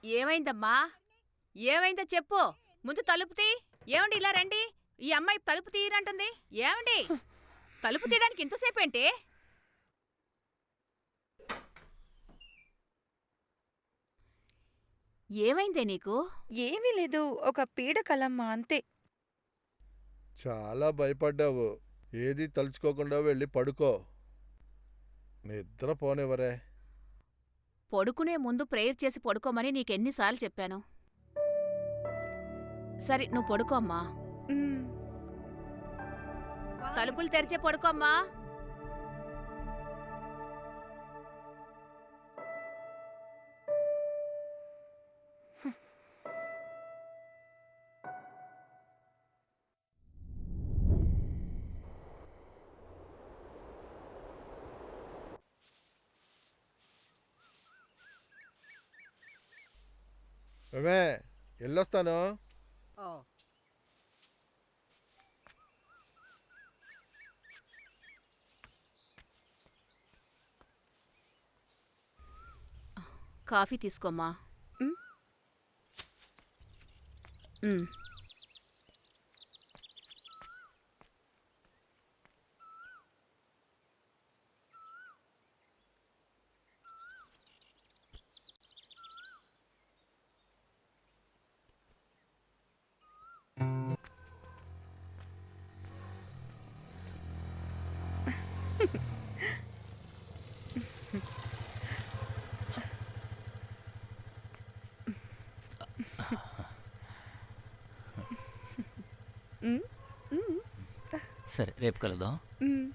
ఏమైందమ్మా? ఏమైందో చెప్పు. ముందు తలుపు తీ. ఏమండి ఇలా రండి. ఈ అమ్మాయి తలుపు తీయనంటుంది. ఏమండి తలుపు తీయడానికి ఇంతసేపేంటి? ఏమైందే నీకు? ఏమీ లేదు. ఒక పీడకలమ్మా అంతే. చాలా భయపడ్డావు. ఏదీ తలుచుకోకుండా వెళ్ళి పడుకో. నిద్ర పోనివ్వరే. పడుకునే ముందు ప్రేయర్ చేసి పడుకోమని నీకెన్నిసార్లు చెప్పాను. సరే నువ్వు పడుకో అమ్మా. హ్మ్. తలుపులు తెరిచే పడుకో అమ్మా. ఏమే వెళ్ళొస్తాను. కాఫీ తీసుకోమ్మా. హ్మ్. ఉమ్. హ్మ్. హ్మ్. సరే రేపు కలుద్దాం. హ్మ్.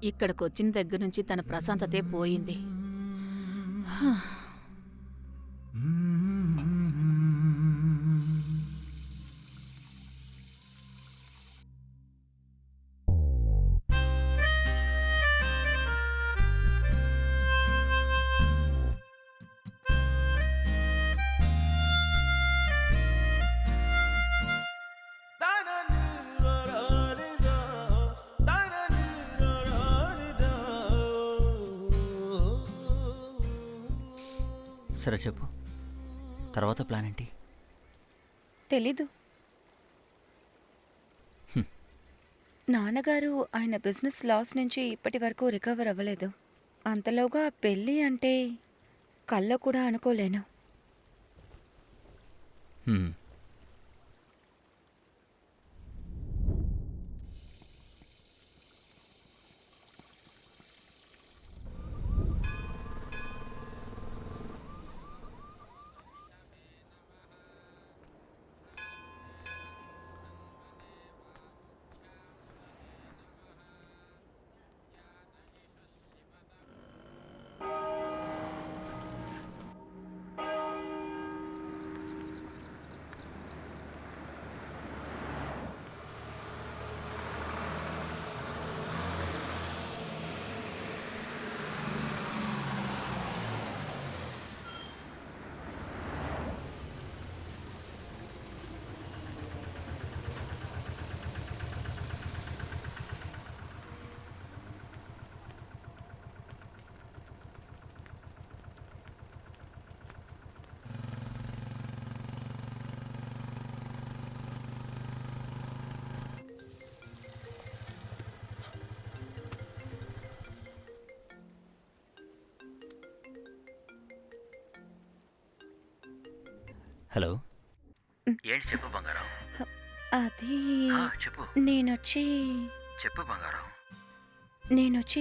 ఇక్కడికొచ్చిన దగ్గర నుంచి తన ప్రశాంతతే పోయింది. సరే చెప్పు, తర్వాత ప్లాన్ ఏంటి? తెలీదు. నాన్నగారు ఆయన బిజినెస్ లాస్ నుంచి ఇప్పటి వరకు రికవర్ అవ్వలేదు. అంతలోగా పెళ్ళి అంటే కల్లో కూడా అనుకోలేను. హ్మ్. హలో. ఏంటి చెప్పు బంగారం. అది చెప్పు నేనొచ్చి చెప్పు బంగారం.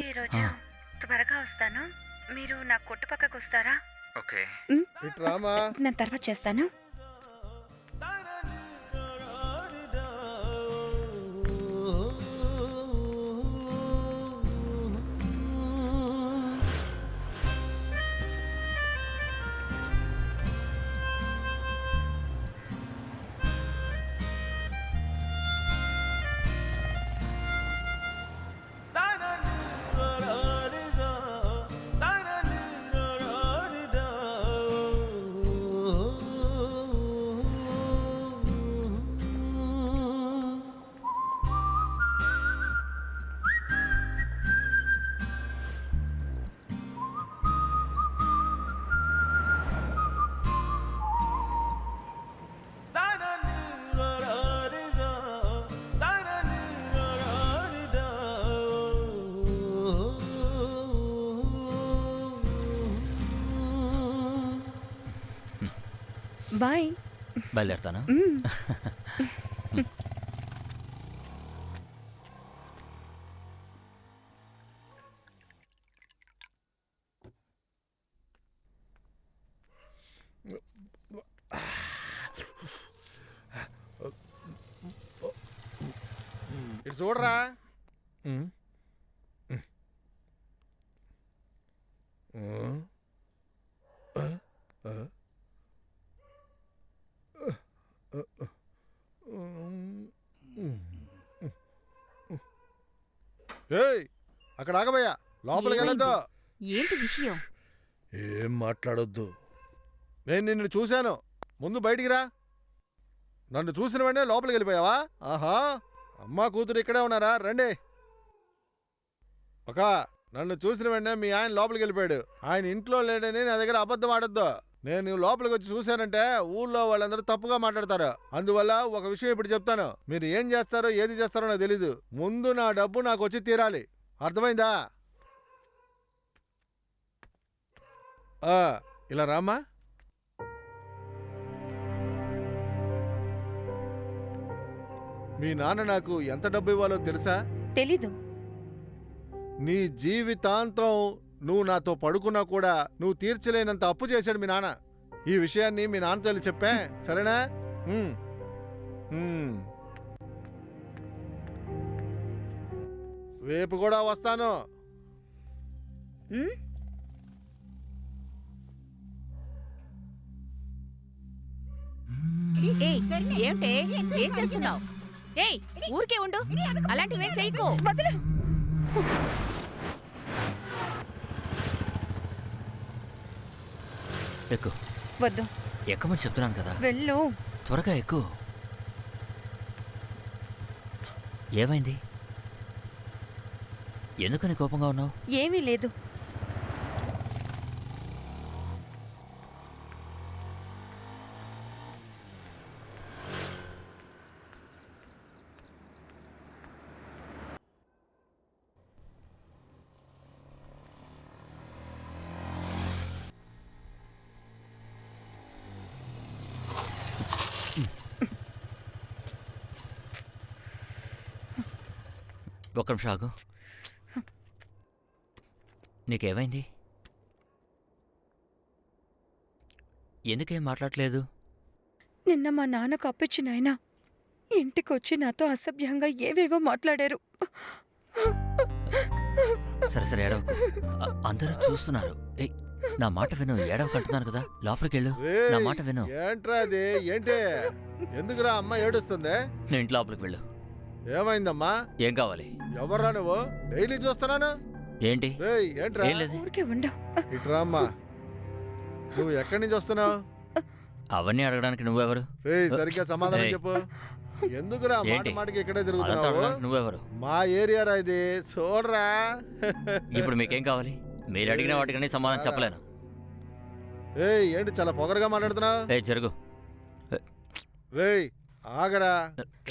ఈరోజు త్వరగా వస్తాను. మీరు నా కొట్టు పక్కకు వస్తారా? ఓకే. ఇటు రామా. నేను తర్వాత చేస్తాను. బాయ్. బయలుదేరుతాను. మ్మ్. ఇటు చూడరా. ఉమ్. ఉమ్. ఆ? ఆ? ఏయ్, అక్కడ ఆగబోయా, లోపలికి వెళ్ళొద్దు. ఏంటి విషయం? ఏం మాట్లాడొద్దు. నేను నిన్ను చూశాను, ముందు బయటికి రా. నన్ను చూసిన వెంటనే లోపలికి వెళ్ళిపోయావా? ఆహా, అమ్మా కూతురు ఇక్కడే ఉన్నారా, రండి. నన్ను చూసిన వెంటనే మీ ఆయన లోపలికి వెళ్ళిపోయాడు. ఆయన ఇంట్లో లేడని నా దగ్గర అబద్ధం ఆడొద్దు. నేను లోపలికి వచ్చి చూశానంటే ఊళ్ళో వాళ్ళందరూ తప్పుగా మాట్లాడతారు. అందువల్ల ఒక విషయం ఇప్పుడు చెప్తాను. మీరు ఏం చేస్తారో ఏది చేస్తారో నాకు తెలీదు. ముందు నా డబ్బు నాకు వచ్చి తీరాలి, అర్థమైందా? ఇలా రామ్మా. మీ నాన్న నాకు ఎంత డబ్బు ఇవ్వాలో తెలుసా? తెలీదు. నీ జీవితాంతం నువ్వు నాతో పడుకున్నా కూడా నువ్వు తీర్చలేనంత అప్పు చేశాడు మీ నాన్న. ఈ విషయాన్ని మీ నాన్నతో వెళ్ళి చెప్పా, సరేనా? రేపు కూడా వస్తాను. ఉమ్? ఏయ్, ఏమిటే? ఏం చేస్తున్నావు? ఏయ్, ఊరికే ఉండు, అలాంటివేం చెయ్యకు. ఎక్కు. వద్దు, ఎక్కమని చెప్తున్నాను కదా, వెళ్ళు. త్వరగా ఎక్కు. ఏమైంది? ఎందుకని కోపంగా ఉన్నావు? ఏమీ లేదు. ఒక్క నిమిషం ఆగు. నీకేమైంది? ఎందుకేం మాట్లాడలేదు? నిన్న మా నాన్నకు అప్పిచ్చిన ఆయన ఇంటికొచ్చి నాతో అసభ్యంగా ఏవేవో మాట్లాడారు. సరే సరే, ఏడవకు. అందరూ చూస్తున్నారు. ఏయ్, నా మాట విను, ఏడవకంటున్నాను కదా. లోపలికి వెళ్ళు, నా మాట విను. ఏంట్రా అది? ఏంటి? ఎందుకురా అమ్మ ఏడుస్తుంది? నేను ఇంటి లోపలికి వెళ్ళు. ఏమైందమ్మా? ఏం కావాలి? ఎవర్రా నువ్వు? డైలీ చూస్తున్నాను. ఏంటి? ఏంట్రా? ఏం లేదు. ఊరికే ఉండు. ఇట్రా అమ్మా. నువ్వు ఎక్కడి నుంచి వస్తున్నావు? అవన్నీ అడగడానికి నువ్వెవరు? సరిగ్గా సమాధానం ఏయ్. చెప్పు. ఎందుకురా మాట ఏంటి? మాటకి ఇక్కడే అదంతా తిరుగుతున్నావు? అడగడానికి నువ్వెవరు? మా ఏరియా రా ఇది, చూడరా. ఇప్పుడు మీకేం కావాలి? మీరు అడిగిన వాటికన్నీ సమాధానం చెప్పలేను. ఏంటి చాలా పొగరుగా మాట్లాడుతున్నావు? జరుగు. ఆగరా.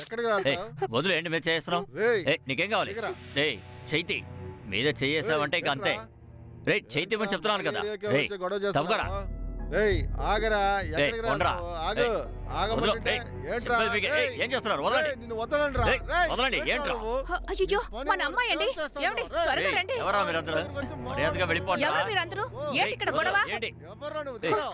ఎక్కడికి ఏయ్, వెళ్తావు? వదిలు. ఏంటి మీరు చేస్తున్నావు? నీకేం కావాలి? దిగరా. చైతి మీద చేయేసావంటే ఇక అంతే. రే, చైతి అని చెప్తున్నాను కదా. రే, గొడవ తప్పుకోరా. ఆగరా. ఎక్కడికి కొండరా. రావు? ఆగు. ఆగమంటుంటే ఏంట్రా? ఏం చేస్తున్నారు? వదలండి. నిన్ను వదలండిరా. ఏయ్, వదలండి. ఏంట్రా? అయ్యో, మన అమ్మాయి అండి. ఏమండి? త్వరగా ఏయ్, రండి. ఎవరా మీరందరూ? మర్యాదగా వెళ్ళిపోండి. ఎవరు మీరందరూ? ఏంటి ఇక్కడ గొడవ? ఏంటి? ఎవర్రా నువ్వు? ఏయ్. దిగరా.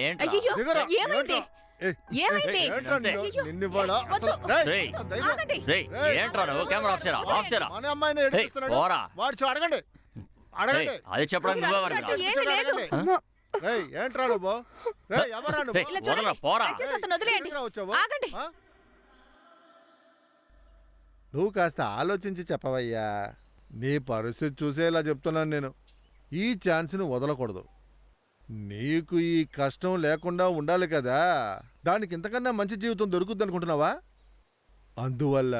ఏంట్రా? అయ్యో, దిగరా. ఏమైంది? ఏయ్, ఏమైంది? ఏంట్రా నిన్ను? అయ్యో. నిన్ను ఇవాళ వద్దు. అసలు- రేయ్. ధైర్యం. ఆగండి. రేయ్, ఏంట్రా నువ్వు? కెమెరా ఆఫ్ చేయరా, ఆఫ్ చేయరా. మన అమ్మాయిని ఏయ్, ఏడిపిస్తున్నాడు. పోరా. వాడు అడగండి. అడగండి. ఏయ్, అది చెప్పడానికి నువ్వెవరు? అన్నట్టు ఏమీ లేదు. అమ్మా, ఏంట్రా నువ్వు? ఎవరా నువ్వు? రేయ్, ఇలా చూడండి. వదలరా, పోరా. దయచేసి అతను వదిలేయండి. ఎక్కడికి వచ్చావు? ఆగండి. ఆ? నువ్వు కాస్త ఆలోచించి చెప్పవయ్యా. నీ పరిస్థితి చూసే ఇలా చెప్తున్నాను నేను. ఈ ఛాన్స్ని వదలకూడదు. నీకు ఈ కష్టం లేకుండా ఉండాలి కదా. దానికి ఇంతకన్నా మంచి జీవితం దొరుకుద్ది అనుకుంటున్నావా? అందువల్ల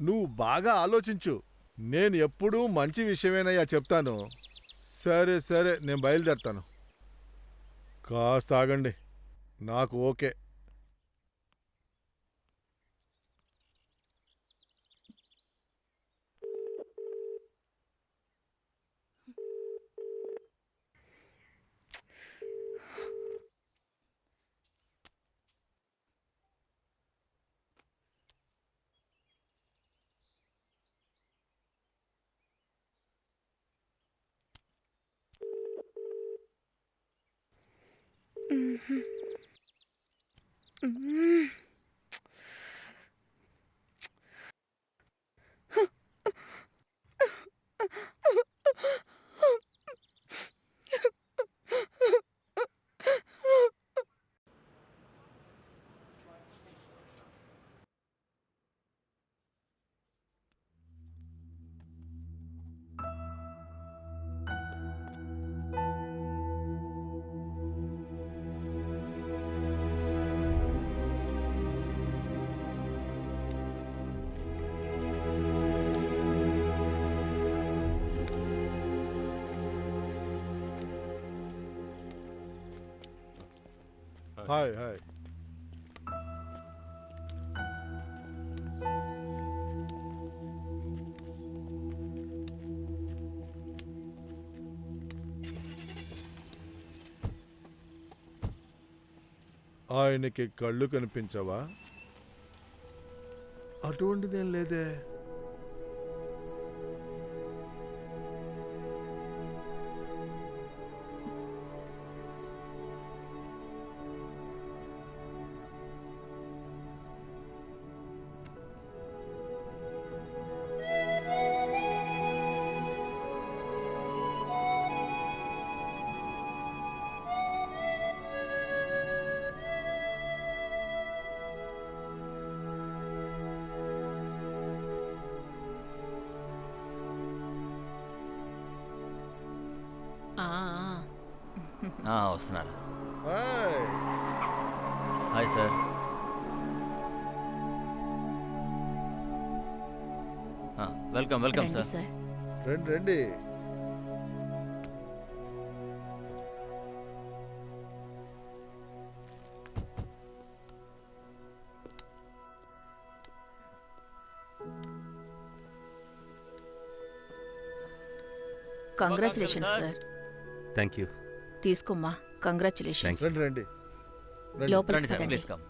నువ్వు బాగా ఆలోచించు. నేను ఎప్పుడూ మంచి విషయమేనయ్యా చెప్తాను. సరే సరే, నేను బయలుదేరుతాను. కాస్త ఆగండి, నాకు ఓకే. Hi hi. ఆయనకి కళ్ళు కనిపించవా? అటువంటిదేం లేదే. ఆ, వస్తున్నారు. Hi. Hi sir. Welcome welcome రండి సార్. సార్. రండి రండి. Congratulations sir. Thank you. తీసుకోమ్మా. కంగ్రాచులేషన్స్. రండి రండి రండి. లోపలికి రండి సార్, పదండి. Please come.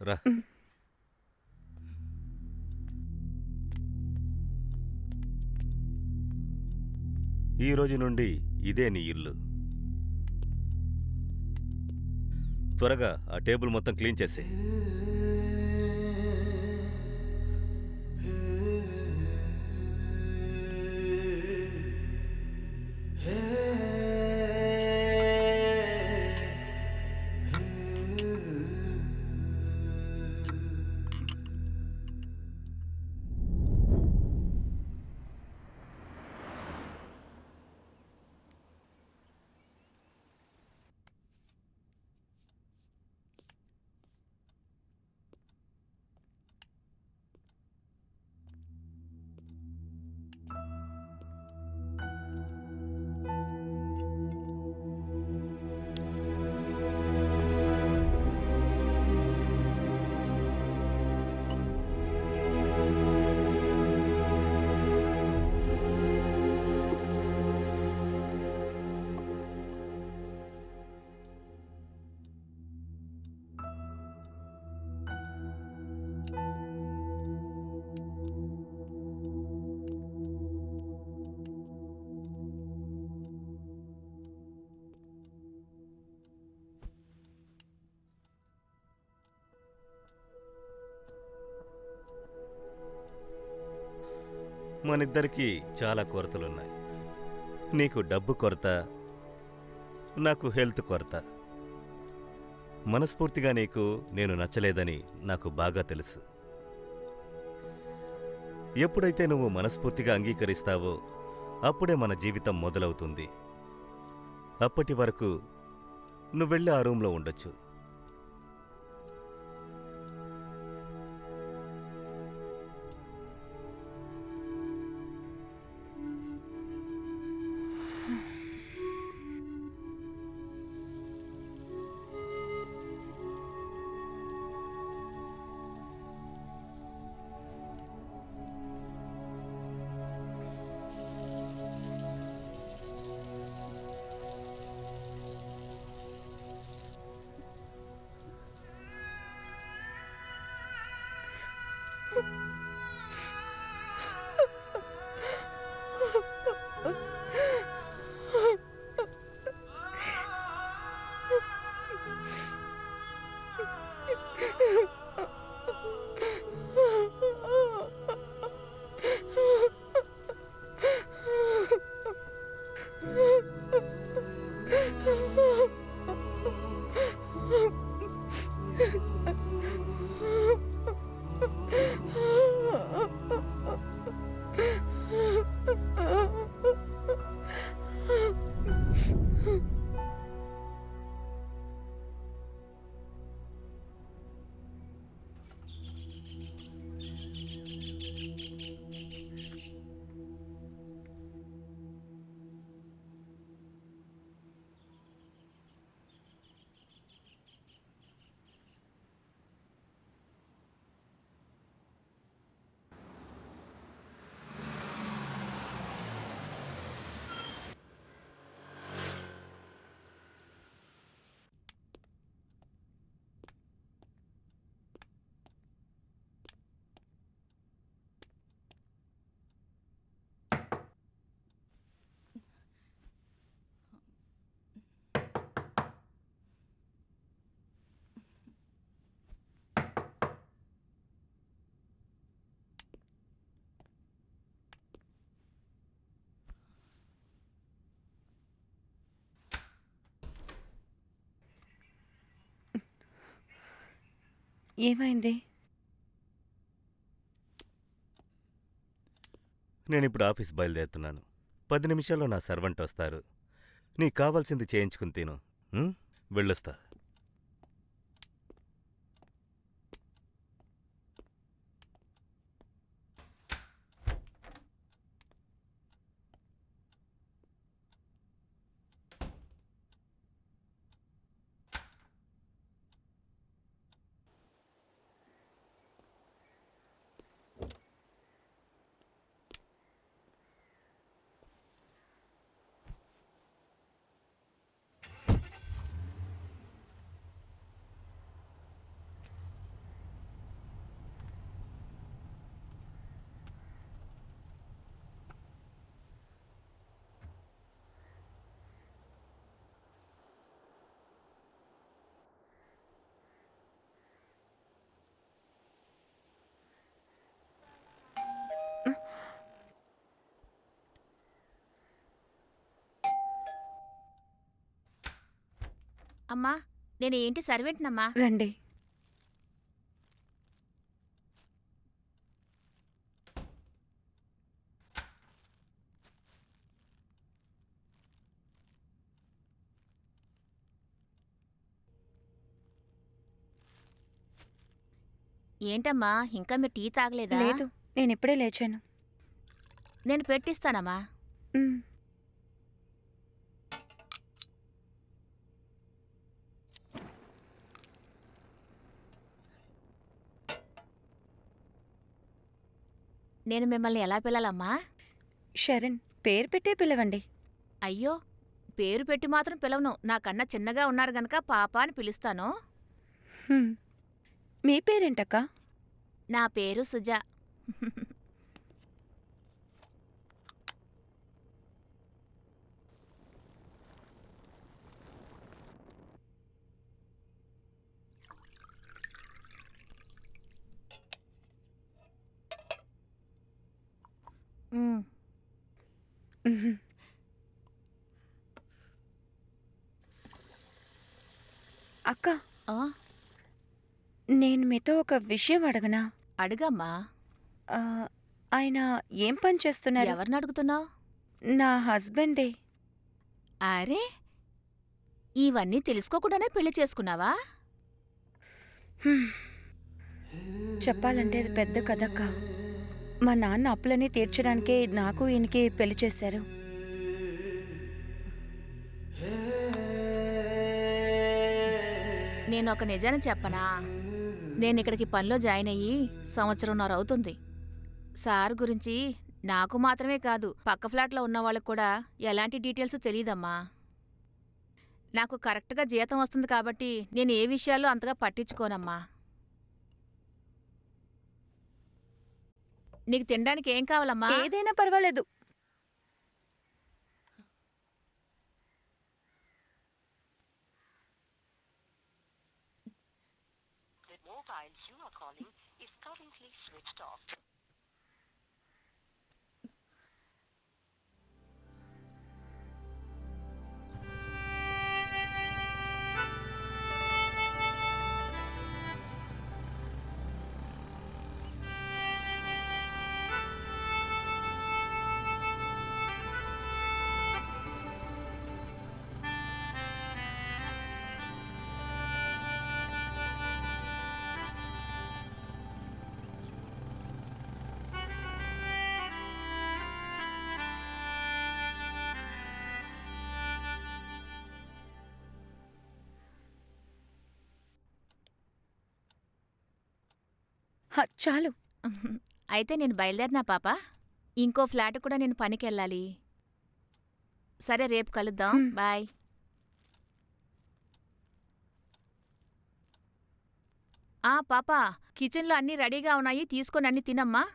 రా. ఈ రోజు నుండి ఇదే నీ ఇల్లు. త్వరగా ఆ టేబుల్ మొత్తం క్లీన్ చేసే. మనిద్దరికీ చాలా కొరతలున్నాయి. నీకు డబ్బు కొరత, నాకు హెల్త్ కొరత. మనస్ఫూర్తిగా నీకు నేను నచ్చలేదని నాకు బాగా తెలుసు. ఎప్పుడైతే నువ్వు మనస్ఫూర్తిగా అంగీకరిస్తావో అప్పుడే మన జీవితం మొదలవుతుంది. అప్పటి వరకు నువ్వెళ్ళి ఆ రూమ్లో ఉండొచ్చు. ఏమైంది? నేనిప్పుడు ఆఫీస్ బయలుదేరుతున్నాను. 10 నిమిషాల్లో నా సర్వెంట్ వస్తారు. నీకు కావాల్సింది చేయించుకుని తిను. ఉం? వెళ్ళొస్తా. అమ్మా, నేను ఏంటి సర్వెంట్నమ్మా. రండి. ఏంటమ్మా, ఇంకా మీరు టీ తాగలేదా? లేదు, నేనిప్పుడే లేచాను. నేను పెట్టిస్తానమ్మా. ఉమ్. నేను మిమ్మల్ని ఎలా పిలాలమ్మా? శరణ్, పేరు పెట్టే పిలవండి. అయ్యో, పేరు పెట్టి మాత్రం పిలవను. నాకన్నా చిన్నగా ఉన్నారు గనక పాప అని పిలుస్తాను. హ్మ్. మీ పేరేంటక్కా? నా పేరు సుజా. ఉమ్, ఉహు. అక్క, ఆ, నేను మీతో ఒక విషయం అడగనా? అడుగమ్మా. ఆ, ఆయన ఏం పని చేస్తున్నారు? ఎవరిని అడుగుతున్నావు? నా హస్బెండే. అరే, ఇవన్నీ తెలుసుకోకుండానే పెళ్లి చేసుకున్నావా? చెప్పాలంటే అది పెద్ద కథక్క. మా నాన్న అప్పులన్నీ తీర్చడానికే నాకు ఈయనకి పెళ్లి చేశారు. నేను ఒక నిజాన్ని చెప్పనా? నేనిక్కడికి పనిలో జాయిన్ అయ్యి సంవత్సరంన్నర అవుతుంది. సార్ గురించి నాకు మాత్రమే కాదు, పక్క ఫ్లాట్లో ఉన్న వాళ్ళకు కూడా ఎలాంటి డీటెయిల్స్ తెలీదమ్మా. నాకు కరెక్ట్గా జీతం వస్తుంది కాబట్టి నేను ఏ విషయాల్లో అంతగా పట్టించుకోనమ్మా. నీకు తినడానికి ఏం కావాలమ్మా? ఏదైనా పర్వాలేదు. చాలు. అయితే నేను బయలుదేరినా పాపా. ఇంకో ఫ్లాట్ కూడా నేను పనికెళ్ళాలి. సరే, రేపు కలుద్దాం. బాయ్. పాపా, కిచెన్లో అన్నీ రెడీగా ఉన్నాయి, తీసుకొని అన్నీ తినమ్మా.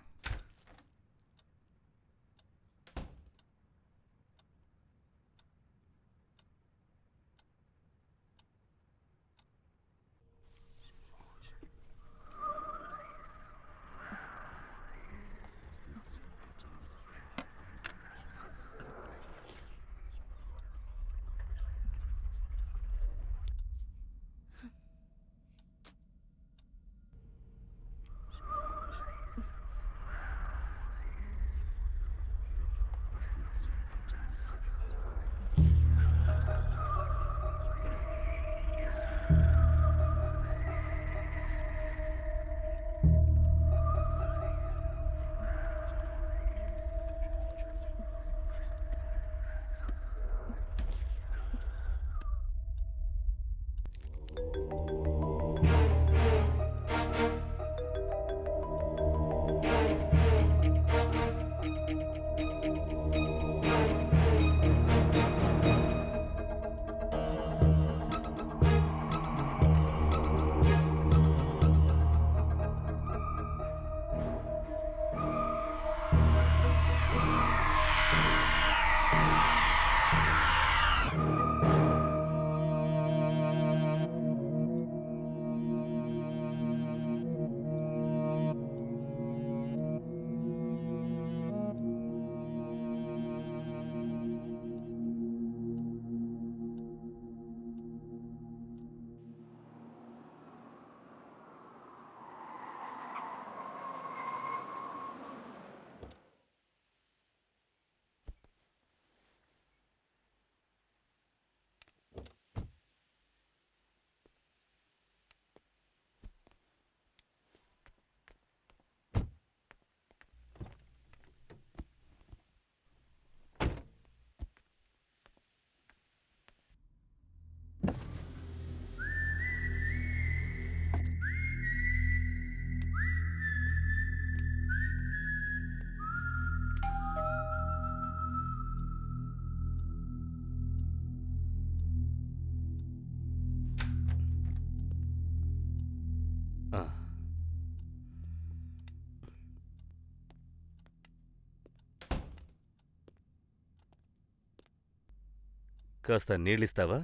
కాస్త నీళ్ళిస్తావా?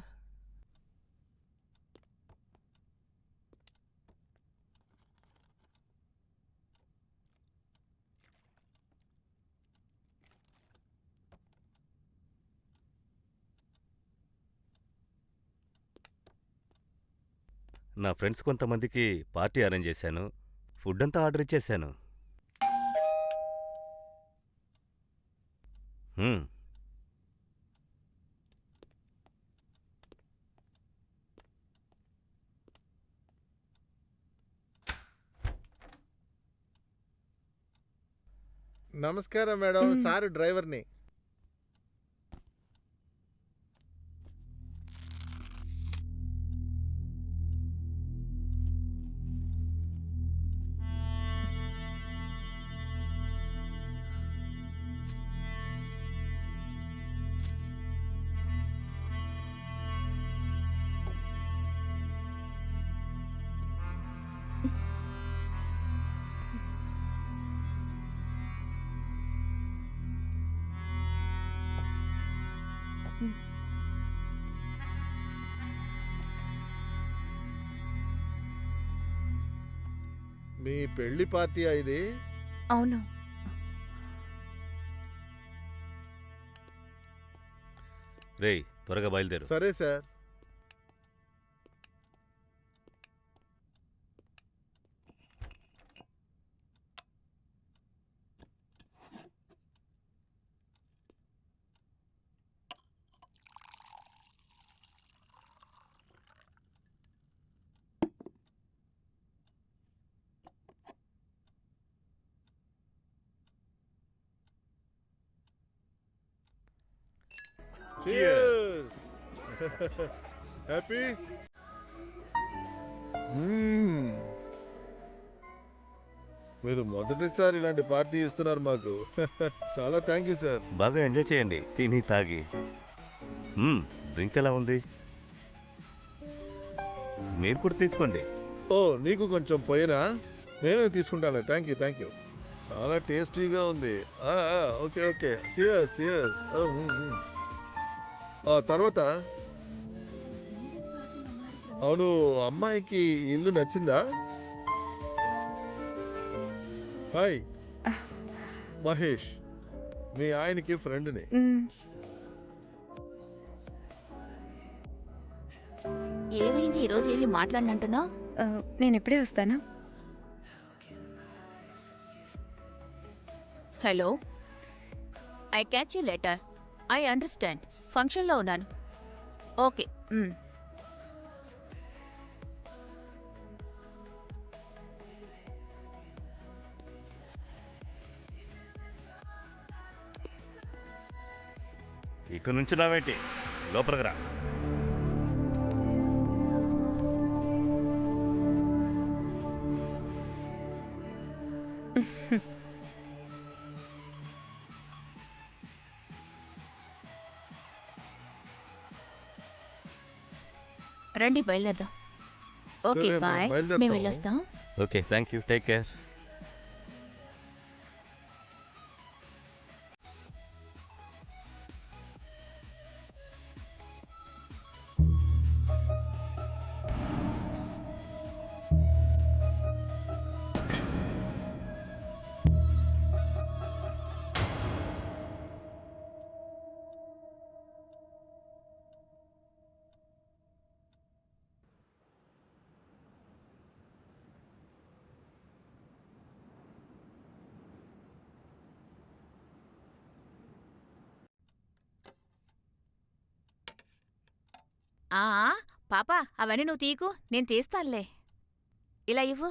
నా ఫ్రెండ్స్ కొంతమందికి పార్టీ అరేంజ్ చేశాను. ఫుడ్ అంతా ఆర్డర్ ఇచ్చేశాను. నమస్కారం మేడం, మ్. సార్ డ్రైవర్ని. మీ పెళ్లి పార్టీ ఇది? అవును. రేయ్ త్వరగా బయలుదేరు. సరే సార్. Cheers. హ్యాపీ? మీరు మొదటిసారి ఇలాంటి పార్టీ ఇస్తున్నారు మాకు. చాలా థ్యాంక్ యూ సార్. బాగా ఎంజాయ్ చేయండి తిని తాగి. డ్రింక్ ఎలా ఉంది? మీరు కూడా తీసుకోండి. ఓ, నీకు కొంచెం పోయినా? నేనే తీసుకుంటాను. Thank you, thank you. చాలా టేస్టీగా ఉంది. Okay okay, cheers cheers. తర్వాత అవును, అమ్మాయికి ఇల్లు నచ్చిందా? హాయ్, మహేష్, మీ ఆయనకి ఫ్రెండ్ని. మ్. ఏమైంది ఈరోజు ఏమి మాట్లాడినంటున్నావు? నేను ఇప్పుడే వస్తాను. Hello, I catch you letter. I understand. ఫంక్షన్లో ఉన్నాను. ఓకే. ఇక్కడ నుంచి నావేంటి, లోపలికి రా. రండి బయలుదేరదాం. ఓకే సరే, బాయ్. బయలుదేరుతాం. మేము వెళ్ళొస్తాం. Okay thank you, take care. ఆ పాప, అవన్నీ నువ్వు తీకు, నేను తీస్తానులే. ఇలా ఇవ్వు.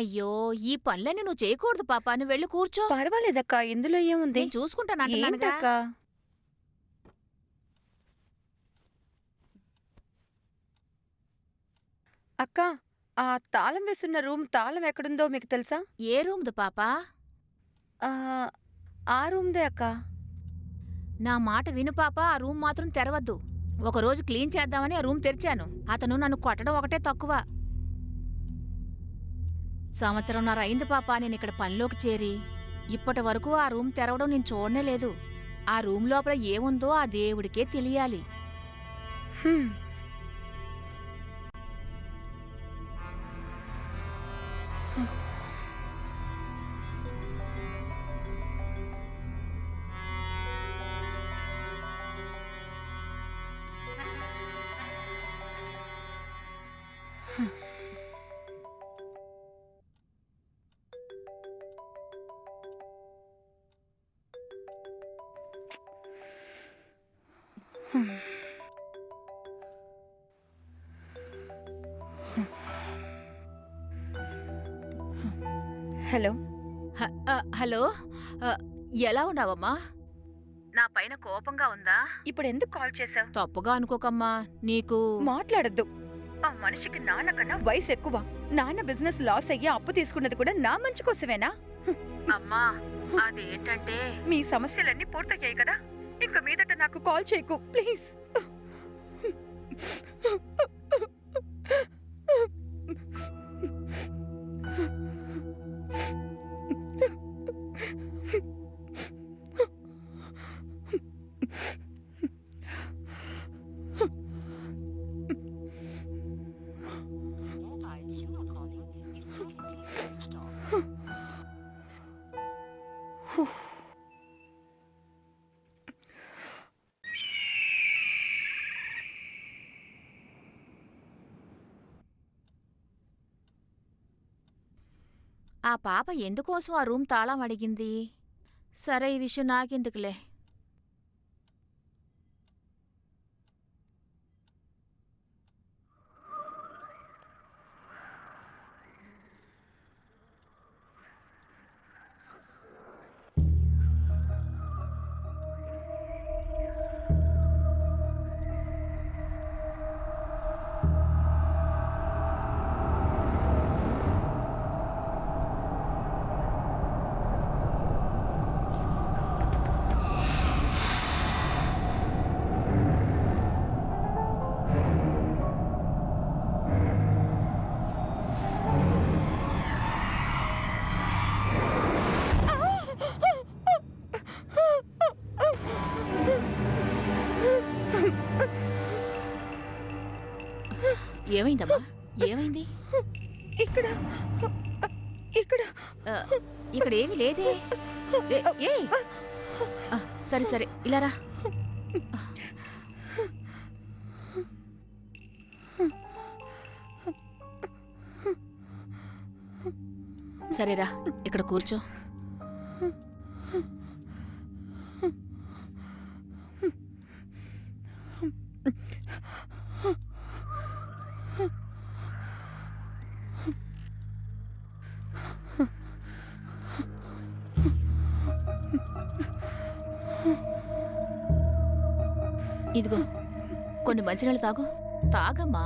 అయ్యో, ఈ పనులన్నీ నువ్వు చేయకూడదు పాప. నువ్వు వెళ్ళి కూర్చో. పర్వాలేదక్క, ఇందులో ఏముంది? నేను చూసుకుంటానంటున్నానుగా. ఏంటక్క? అక్క, ఆ తాళం వేసున్న రూమ్ తాళం ఎక్కడుందో మీకు తెలుసా? ఏ రూమ్దు పాపా? ఆ, ఆ రూమ్దే అక్క. నా మాట విను పాప, ఆ రూమ్ మాత్రం తెరవద్దు. ఒకరోజు క్లీన్ చేద్దామని ఆ రూమ్ తెరిచాను. అతను నన్ను కొట్టడం ఒకటే తక్కువ. సంవత్సరంన్నర అయింది పాప నేను ఇక్కడ పనిలోకి చేరి. ఇప్పటి వరకు ఆ రూమ్ తెరవడం నేను చూడనే లేదు. ఆ రూమ్ లోపల ఏముందో ఆ దేవుడికే తెలియాలి. హ్మ్. హలో. హలో. ఆ, ఎలా ఉన్నావమ్మా? నా పైన కోపంగా ఉందా? ఇప్పుడు ఎందుకు కాల్ చేసావు? తప్పుగా అనుకోకమ్మా. నీకు మాట్లాడద్దు. ఆ మనిషికి నాన్న కన్నా వయసు ఎక్కువ. నాన్న బిజినెస్ లాస్ అయ్యి అప్పు తీసుకున్నది కూడా నా మంచి కోసమేనా? అమ్మా, అదేంటంటే మీ సమస్యలన్నీ పూర్తయ్యాయి కదా, ఇంక మీదట నాకు కాల్ చేయకు ప్లీజ్. ఆ పాప ఎందుకోసం ఆ రూమ్ తాళం అడిగింది? సరే, ఈ విషయం నాకెందుకులే. ఏమైందమ్మా? ఏమైంది? ఇక్కడ ఇక్కడ ఆ, ఇక్కడ ఏమీ లేదే. ఏ సరే సరే, ఇలా రా. సరేరా, ఇక్కడ కూర్చో. ఇదిగో కొన్ని మంచినీళ్ళు తాగు. తాగమ్మా.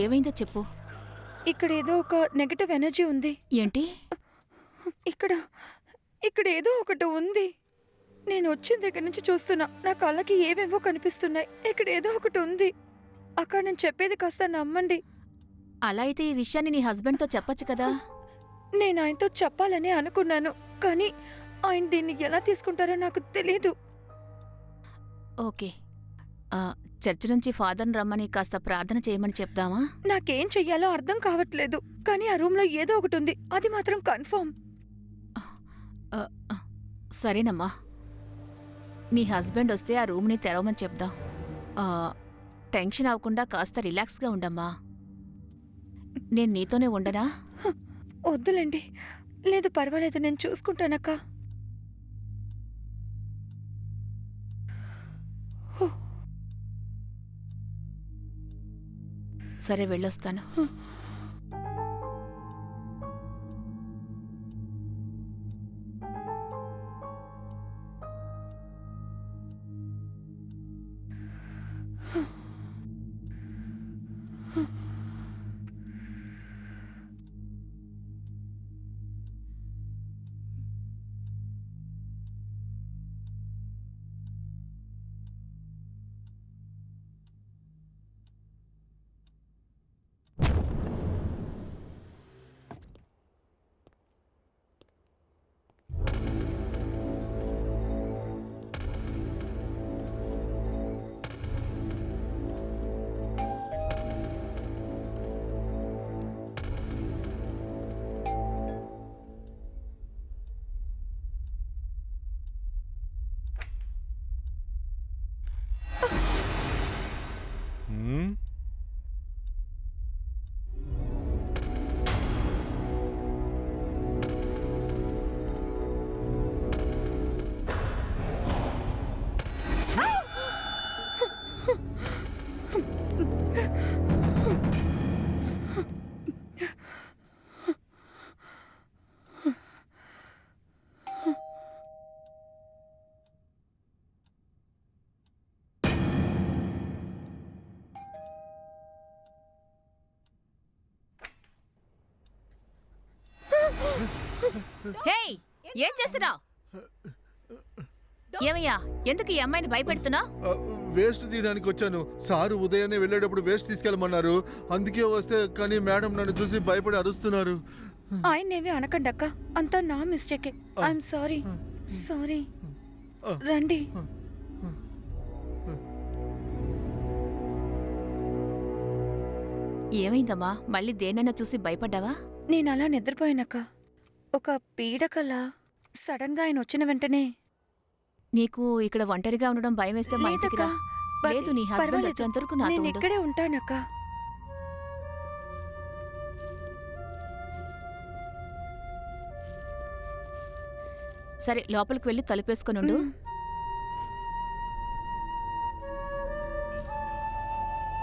ఏమైందో చెప్పు. ఇక్కడ ఏదో ఒక నెగటివ్ ఎనర్జీ ఉంది. ఏంటి? ఇక్కడ ఇక్కడ ఏదో ఒకటి ఉంది. నేను వచ్చిన దగ్గర నుంచి చూస్తున్నా, నా కళ్ళకి ఏవేవో కనిపిస్తున్నాయి. ఇక్కడ ఏదో ఒకటి ఉంది. అక్కడ నేను చెప్పేది కాస్త నమ్మండి. అలా అయితే ఈ విషయాన్ని నీ హస్బెండ్తో చెప్పొచ్చు కదా. నేను ఆయనతో చెప్పాలని అనుకున్నాను, కానీ ఆయన దీన్ని ఎలా తీసుకుంటారో నాకు తెలీదు. ఓకే, చర్చి నుంచి ఫాదర్ని రమ్మని కాస్త ప్రార్థన చేయమని చెప్దామా? నాకేం చెయ్యాలో అర్థం కావట్లేదు, కానీ ఆ రూమ్లో ఏదో ఒకటి ఉంది, అది మాత్రం కన్ఫర్మ్. సరేనమ్మా, నీ హస్బెండ్ వస్తే ఆ రూమ్ని తెరవమని చెప్దాం. టెన్షన్ అవ్వకుండా కాస్త రిలాక్స్గా ఉండమ్మా. నేను నీతోనే ఉండనా? వద్దులేండి. లేదు, పర్వాలేదు, నేను చూసుకుంటానక్క. సరే, వెళ్ళొస్తాను. హేయ్, ఏం చేస్తున్నావు? ఏమయ్యా, ఎందుకు ఈ అమ్మాయిని భయపెడుతున్నావు? వేస్ట్ తీయడానికి వచ్చాను. సారు ఉదయాన్నే వెళ్ళేటప్పుడు వేస్ట్ తీసుకెళ్ళమన్నారు. అందుకే వస్తే కానీ మేడం నన్ను చూసి భయపడి అరుస్తున్నారు. ఆయన్నేవి అనకండి అక్క, అంతా నా మిస్టేకే. I'm sorry. సారీ. రండి. ఏమైందమ్మా? మళ్ళీ దేనైనా చూసి భయపడ్డావా? నేను అలా నిద్రపోయానక్క. ఒక పీడకలా సడన్ గా ఆయన వచ్చిన వెంటనే. నీకు ఇక్కడ ఒంటరిగా ఉండడం భయం వేస్తే మా ఇంటికి లేదక్కా, రా. లేదు, నీ హస్బెండ్ పర్వాలేదు. వచ్చేంత వరకు నాతో నేను ఉండు. ఇక్కడే ఉంటానక్క. సరే, లోపలికి వెళ్ళి తలుపేసుకొని ఉండు.